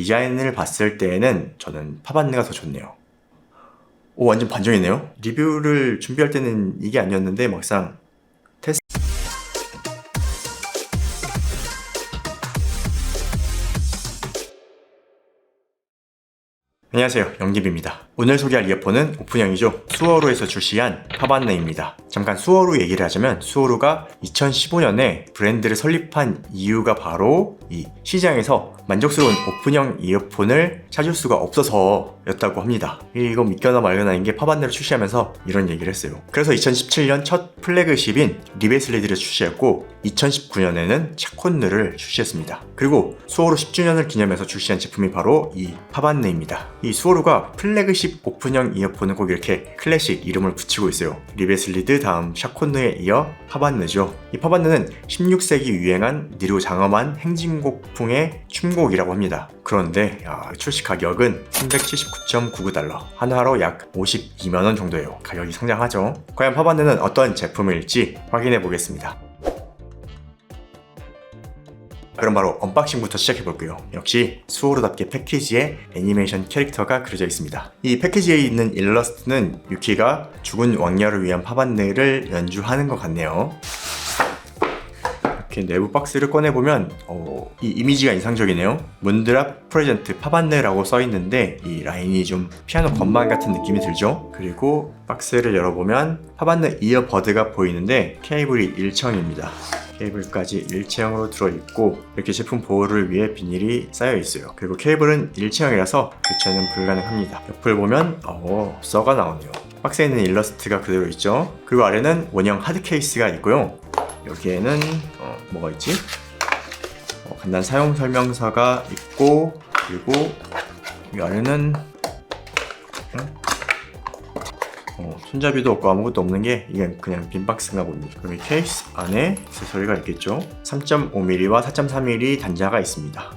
디자인을 봤을 때에는 저는 파반느가 더 좋네요. 오, 완전 반전이네요. 리뷰를 준비할 때는 이게 아니었는데 막상 테스트. 안녕하세요, 영립입니다. 오늘 소개할 이어폰은 오픈형이죠. 수어로에서 출시한 파반느입니다. 잠깐 수어로 얘기를 하자면 수어로가 2015년에 브랜드를 설립한 이유가 바로 이 시장에서 만족스러운 오픈형 이어폰을 찾을 수가 없어서 였다고 합니다. 이거 믿거나 말거나인 게 파반느를 출시하면서 이런 얘기를 했어요. 그래서 2017년 첫 플래그십인 리베슬리드를 출시했고 2019년에는 샤콘느를 출시했습니다. 그리고 수어로 10주년을 기념해서 출시한 제품이 바로 이 파반느입니다. 이 수어로가 플래그십 오픈형 이어폰은 꼭 이렇게 클래식 이름을 붙이고 있어요. 리베슬리드 다음 샤콘느에 이어 파반느죠. 이 파반느는 16세기 유행한 니로 장엄한 행진곡풍의 춤곡이라고 합니다. 그런데 출시 가격은 379.99달러, 한화로 약 52만원 정도예요. 가격이 상당하죠. 과연 파반느는 어떤 제품일지 확인해 보겠습니다. 그럼 바로 언박싱부터 시작해볼게요. 역시 수어로답게 패키지에 애니메이션 캐릭터가 그려져 있습니다. 이 패키지에 있는 일러스트는 유키가 죽은 왕녀를 위한 파반느를 연주하는 것 같네요. 이렇게 내부 박스를 꺼내보면 이 이미지가 인상적이네요. 문드랍 프레젠트 파반느라고 써있는데 이 라인이 좀 피아노 건반 같은 느낌이 들죠. 그리고 박스를 열어보면 파반느 이어버드가 보이는데 케이블이 일체형입니다. 케이블까지 일체형으로 들어있고 이렇게 제품 보호를 위해 비닐이 쌓여있어요. 그리고 케이블은 일체형이라서 교체는 불가능합니다. 옆을 보면 써가 나오네요. 박스에 있는 일러스트가 그대로 있죠. 그리고 아래는 원형 하드 케이스가 있고요. 여기에는 뭐가 있지? 간단 사용 설명서가 있고, 그리고 이 아래는 손잡이도 없고 아무것도 없는 게 이게 그냥 빈 박스인가 봅니다. 그럼 이 케이스 안에 액세서리가 있겠죠. 3.5mm와 4.3mm 단자가 있습니다.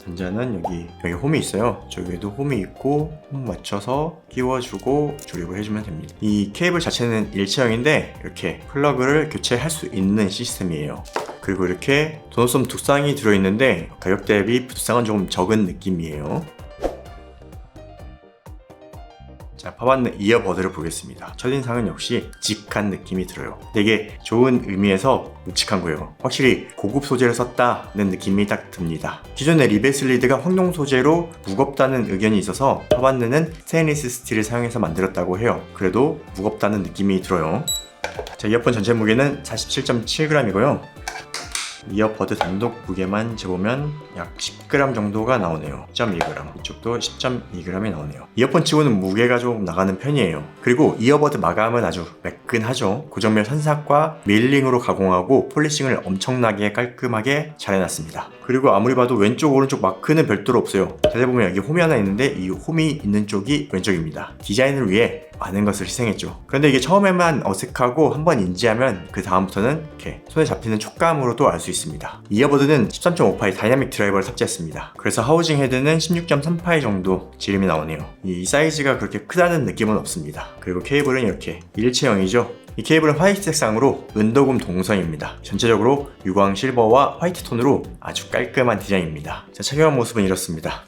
단자는 여기 홈이 있어요. 저기에도 홈이 있고 홈 맞춰서 끼워주고 조립을 해주면 됩니다. 이 케이블 자체는 일체형인데 이렇게 플러그를 교체할 수 있는 시스템이에요. 그리고 이렇게 도넛섬 두 쌍이 들어있는데 가격 대비 두 쌍은 조금 적은 느낌이에요. 자, 파반느 이어버드를 보겠습니다. 첫인상은 역시 묵직한 느낌이 들어요. 되게 좋은 의미에서 묵직한 거예요. 확실히 고급 소재를 썼다는 느낌이 딱 듭니다. 기존의 리베슬리드가 황동 소재로 무겁다는 의견이 있어서 파반느는 스테인리스 스틸을 사용해서 만들었다고 해요. 그래도 무겁다는 느낌이 들어요. 자, 이어폰 전체 무게는 47.7g이고요. 이어버드 단독 무게만 재보면 약 10g 정도가 나오네요. 10.2g, 이쪽도 10.2g이 나오네요. 이어폰 치고는 무게가 좀 나가는 편이에요. 그리고 이어버드 마감은 아주 매끈하죠. 고정면 산삭과 밀링으로 가공하고 폴리싱을 엄청나게 깔끔하게 잘 해놨습니다. 그리고 아무리 봐도 왼쪽 오른쪽 마크는 별도로 없어요. 자세히 보면 여기 홈이 하나 있는데 이 홈이 있는 쪽이 왼쪽입니다. 디자인을 위해 많은 것을 희생했죠. 그런데 이게 처음에만 어색하고 한번 인지하면 그 다음부터는 이렇게 손에 잡히는 촉감으로도 알 수 있습니다. 이어버드는 13.5파이 다이나믹 드라이버를 탑재했습니다. 그래서 하우징 헤드는 16.3파이 정도 지름이 나오네요. 이 사이즈가 그렇게 크다는 느낌은 없습니다. 그리고 케이블은 이렇게 일체형이죠. 이 케이블은 화이트 색상으로 은도금 동성입니다. 전체적으로 유광 실버와 화이트 톤으로 아주 깔끔한 디자인입니다. 자, 착용한 모습은 이렇습니다.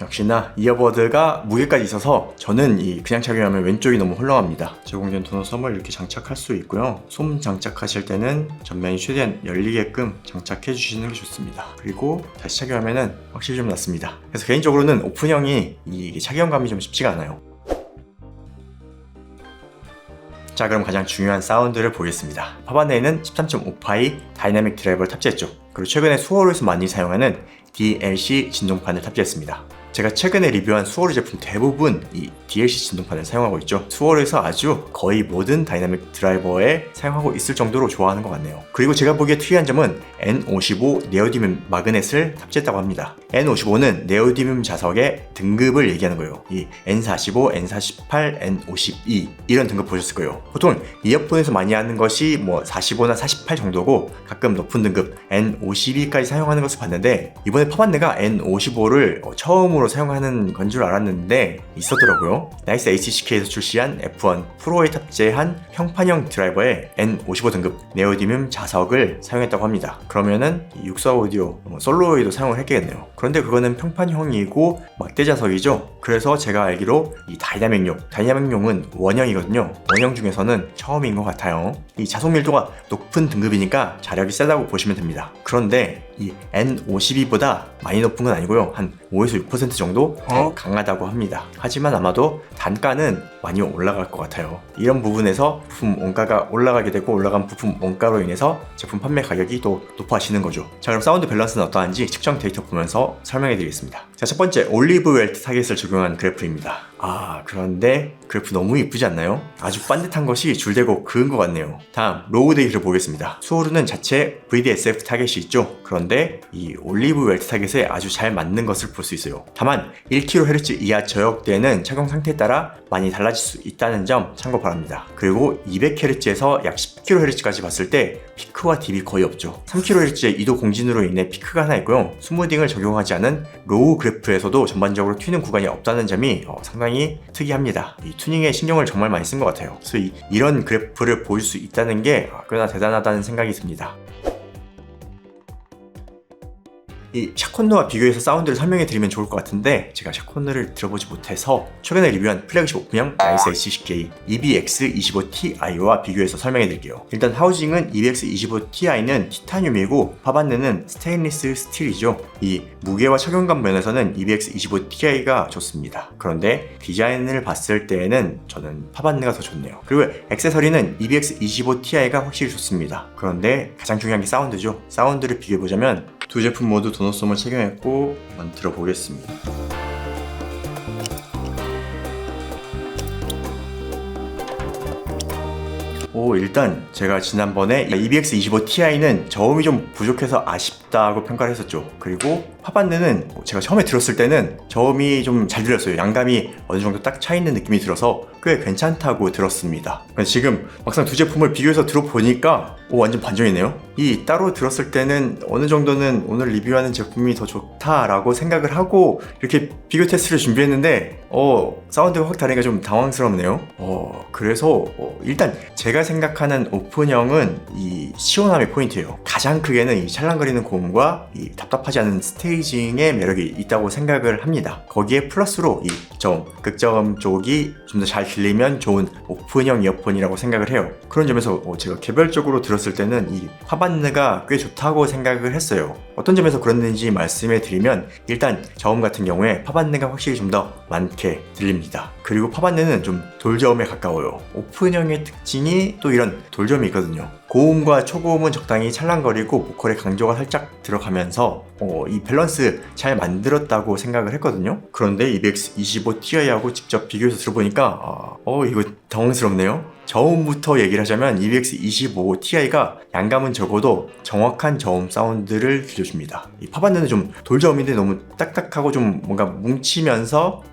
역시나 이어버드가 무게까지 있어서 저는 그냥 착용하면 왼쪽이 너무 헐렁합니다. 제공된 도넛섬을 이렇게 장착할 수 있고요. 솜 장착하실 때는 전면이 최대한 열리게끔 장착해 주시는 게 좋습니다. 그리고 다시 착용하면 확실히 좀 낫습니다. 그래서 개인적으로는 오픈형이 이 착용감이 좀 쉽지가 않아요. 자, 그럼 가장 중요한 사운드를 보겠습니다. 파반느에는 13.5파이 다이나믹 드라이버를 탑재했죠. 그리고 최근에 수어로에서 많이 사용하는 DLC 진동판을 탑재했습니다. 제가 최근에 리뷰한 수어로 제품 대부분 이 DLC 진동판을 사용하고 있죠. 수어로에서 아주 거의 모든 다이나믹 드라이버에 사용하고 있을 정도로 좋아하는 것 같네요. 그리고 제가 보기에 특이한 점은 N55 네오디뮴 마그넷을 탑재했다고 합니다. N55는 네오디뮴 자석의 등급을 얘기하는 거예요. 이 N45, N48, N52 이런 등급 보셨을 거예요. 보통 이어폰에서 많이 하는 것이 뭐 45나 48 정도고 가끔 높은 등급 N52까지 사용하는 것을 봤는데 이번에 파반느가 N55를 처음으로 소모용으로 사용하는 건 줄 알았는데 있었더라고요. 나이스 HCK에서 출시한 F1 프로에 탑재한 평판형 드라이버에 N55 등급 네오디뮴 자석을 사용했다고 합니다. 그러면은 육사 오디오 솔로에도 사용을 했겠네요. 그런데 그거는 평판형이고 막대 자석이죠. 그래서 제가 알기로 이 다이나믹용은 원형이거든요. 원형 중에서는 처음인 것 같아요. 이 자석 밀도가 높은 등급이니까 자력이 세다고 보시면 됩니다. 그런데 이 N52보다 많이 높은 건 아니고요. 한 5에서 6% 정도 강하다고 합니다. 하지만 아마도 단가는 많이 올라갈 것 같아요. 이런 부분에서 부품 원가가 올라가게 되고 올라간 부품 원가로 인해서 제품 판매 가격이 또 높아지는 거죠. 자, 그럼 사운드 밸런스는 어떠한지 측정 데이터 보면서 설명해 드리겠습니다. 자, 첫 번째 올리브 웰트 타겟을 적용한 그래프입니다. 그런데 그래프 너무 이쁘지 않나요? 아주 반듯한 것이 줄되고 그은 것 같네요. 다음 로우 데이터를 보겠습니다. 수오르는 자체 VDSF 타겟이 있죠. 그런데 이 올리브 웰트 타겟에 아주 잘 맞는 것을 볼 수 있어요. 다만 1kHz 이하 저역대는 착용 상태에 따라 많이 달라질 수 있다는 점 참고 바랍니다. 그리고 200Hz에서 약 10kHz까지 봤을 때 피크와 딥이 거의 없죠. 3kHz의 이도 공진으로 인해 피크가 하나 있고요. 스무딩을 적용하지 않은 로우 그래프에서도 전반적으로 튀는 구간이 없다는 점이 상당히 특이합니다. 이 튜닝에 신경을 정말 많이 쓴 것 같아요. 그래서 이런 그래프를 보일 수 있다는 게 꽤나 대단하다는 생각이 듭니다. 이 샤콘느와 비교해서 사운드를 설명해 드리면 좋을 것 같은데 제가 샤콘느를 들어보지 못해서 최근에 리뷰한 플래그십 오픈형 나이스 HCK EBX25Ti와 비교해서 설명해 드릴게요. 일단 하우징은 EBX25Ti는 티타늄이고 파반느는 스테인리스 스틸이죠. 이 무게와 착용감 면에서는 EBX25Ti가 좋습니다. 그런데 디자인을 봤을 때에는 저는 파반느가 더 좋네요. 그리고 액세서리는 EBX25Ti가 확실히 좋습니다. 그런데 가장 중요한 게 사운드죠. 사운드를 비교해보자면 두 제품 모두 도너솜을 착용했고 한번 들어보겠습니다. 일단 제가 지난번에 EBX25Ti는 저음이 좀 부족해서 아쉽다고 평가를 했었죠. 그리고 파반느는 제가 처음에 들었을 때는 저음이 좀 잘 들렸어요. 양감이 어느 정도 딱 차있는 느낌이 들어서 꽤 괜찮다고 들었습니다. 지금 막상 두 제품을 비교해서 들어보니까 완전 반전이네요. 이 따로 들었을 때는 어느 정도는 오늘 리뷰하는 제품이 더 좋다라고 생각을 하고 이렇게 비교 테스트를 준비했는데 사운드가 확 다르니까 좀 당황스럽네요. 그래서 일단 제가 생각하는 오픈형은 이 시원함의 포인트예요. 가장 크게는 이 찰랑거리는 고음과 이 답답하지 않은 스테이징의 매력이 있다고 생각을 합니다. 거기에 플러스로 이 저음, 극저음 쪽이 좀 더 잘 들리면 좋은 오픈형 이어폰이라고 생각을 해요. 그런 점에서 제가 개별적으로 들었을 때는 이 파반느가 꽤 좋다고 생각을 했어요. 어떤 점에서 그랬는지 말씀해 드리면 일단 저음 같은 경우에 파반느가 확실히 좀 더 많게 들립니다. 그리고 파반느는 좀 돌저음에 가까워요. 오픈형의 특징이 또 이런 돌저음이 있거든요. 고음과 초고음은 적당히 찰랑거리고 보컬의 강조가 살짝 들어가면서 이 밸런스 잘 만들었다고 생각을 했거든요. 그런데 EBX25Ti하고 직접 비교해서 들어보니까 이거 당황스럽네요. 저음부터 얘기를 하자면 EBX25Ti가 양감은 적어도 정확한 저음 사운드를 들려줍니다. 이 파반느는 좀 돌저음인데 너무 딱딱하고 좀 뭔가 뭉치면서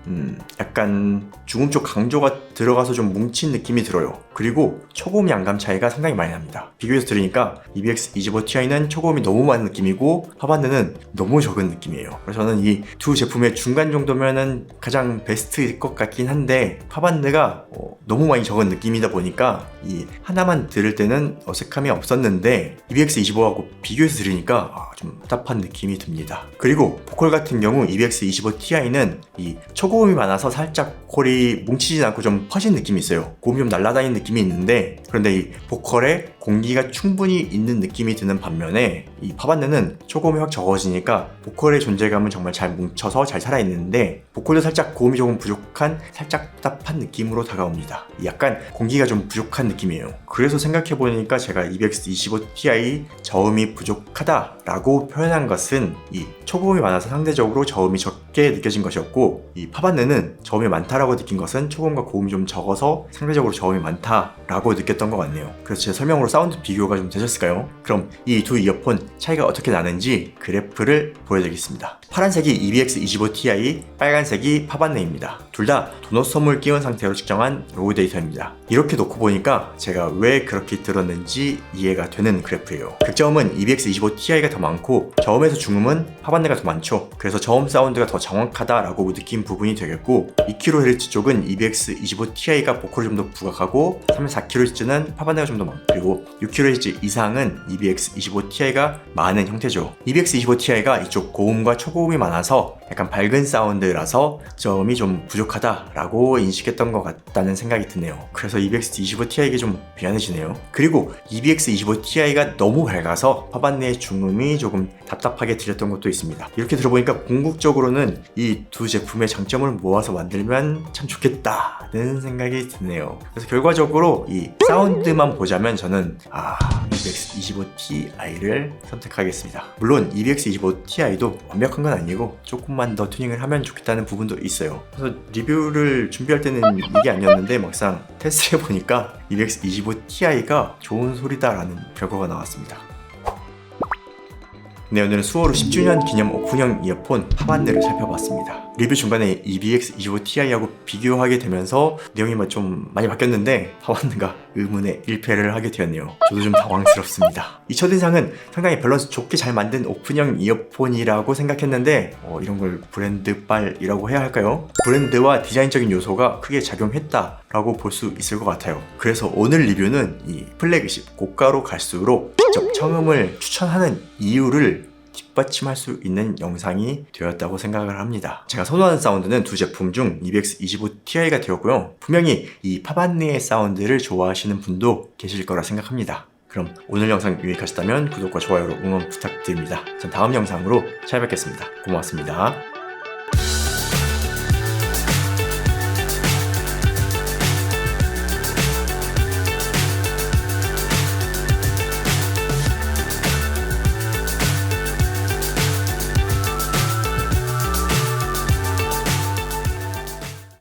약간 중음 쪽 강조가 들어가서 좀 뭉친 느낌이 들어요. 그리고 초고음 양감 차이가 상당히 많이 납니다. 비교해서 들으니까 EBX25Ti는 초고음이 너무 많은 느낌이고 파반느는 너무 적은 느낌이에요. 그래서 저는 이 두 제품의 중간 정도면은 가장 베스트일 것 같긴 한데 파반느가 너무 많이 적은 느낌이다 보니까 이 하나만 들을 때는 어색함이 없었는데 EBX25하고 비교해서 들으니까 좀 답답한 느낌이 듭니다. 그리고 보컬 같은 경우 EBX25Ti는 이 초고음이 많아서 살짝 보컬이 뭉치진 않고 좀 퍼진 느낌이 있어요. 고음이 좀 날아다니는 느낌이 있는데 그런데 이 보컬에 공기가 충분히 있는 느낌이 드는 반면에 이 파반느는 초고음이 확 적어지니까 보컬의 존재감은 정말 잘 뭉쳐서 잘 살아있는데 보컬도 살짝 고음이 조금 부족한 살짝 답답한 느낌으로 다가옵니다. 약간 공기가 좀 부족한 느낌이에요. 그래서 생각해보니까 제가 EBX25Ti 저음이 부족하다라고 표현한 것은 이 초고음이 많아서 상대적으로 저음이 적게 느껴진 것이었고 이 파반느는 저음이 많다라고 느낀 것은 초고음과 고음이 좀 적어서 상대적으로 저음이 많다라고 느꼈던 것 같네요. 그래서 제 설명으로 사운드 비교가 좀 되셨을까요? 그럼 이 두 이어폰 차이가 어떻게 나는지 그래프를 보여드리겠습니다. 파란색이 EBX25Ti, 빨간색이 파반네입니다. 둘 다 도넛 솜을 끼운 상태로 측정한 로우 데이터입니다. 이렇게 놓고 보니까 제가 왜 그렇게 들었는지 이해가 되는 그래프예요. 극저음은 EBX25Ti가 더 많고 저음에서 중음은 파반네가 더 많죠. 그래서 저음 사운드가 더 정확하다라고 느낀 부분이 되겠고 2kHz 쪽은 EBX25Ti가 보컬을 좀 더 부각하고 3.4kHz는 파반네가 좀 더 많고 그리고 6kHz 이상은 EBX25Ti가 많은 형태죠. EBX25Ti가 이쪽 고음과 초고음이 많아서 약간 밝은 사운드라서 저음이 좀 부족하다라고 인식했던 것 같다는 생각이 드네요. 그래서 EBX25Ti에게 좀 미안해지네요. 그리고 EBX25Ti가 너무 밝아서 파반네의 중음이 조금 답답하게 들렸던 것도 있습니다. 이렇게 들어보니까 궁극적으로는 이 두 제품의 장점을 모아서 만들면 참 좋겠다는 생각이 드네요. 그래서 결과적으로 이 사운드만 보자면 저는 EBX25Ti를 선택하겠습니다. 물론 EBX25Ti도 완벽한 건 아니고 조금만 더 튜닝을 하면 좋겠다는 부분도 있어요. 그래서 리뷰를 준비할 때는 이게 아니었는데 막상 테스트를 해보니까 EBX25Ti가 좋은 소리다라는 결과가 나왔습니다. 네, 오늘은 수호로 10주년 기념 오픈형 이어폰 파반네를 살펴봤습니다. 리뷰 중간에 EBX25Ti하고 비교하게 되면서 내용이 좀 많이 바뀌었는데 파반네가 의문의 1패를 하게 되었네요. 저도 좀 당황스럽습니다. 이 첫인상은 상당히 밸런스 좋게 잘 만든 오픈형 이어폰이라고 생각했는데 이런 걸 브랜드빨이라고 해야 할까요? 브랜드와 디자인적인 요소가 크게 작용했다라고 볼 수 있을 것 같아요. 그래서 오늘 리뷰는 이 플래그십 고가로 갈수록 직접 청음을 추천하는 이유를 뒷받침할 수 있는 영상이 되었다고 생각을 합니다. 제가 선호하는 사운드는 두 제품 중 EBX25Ti가 되었고요. 분명히 이 파반네의 사운드를 좋아하시는 분도 계실 거라 생각합니다. 그럼 오늘 영상 유익하셨다면 구독과 좋아요로 응원 부탁드립니다. 전 다음 영상으로 찾아뵙겠습니다. 고맙습니다.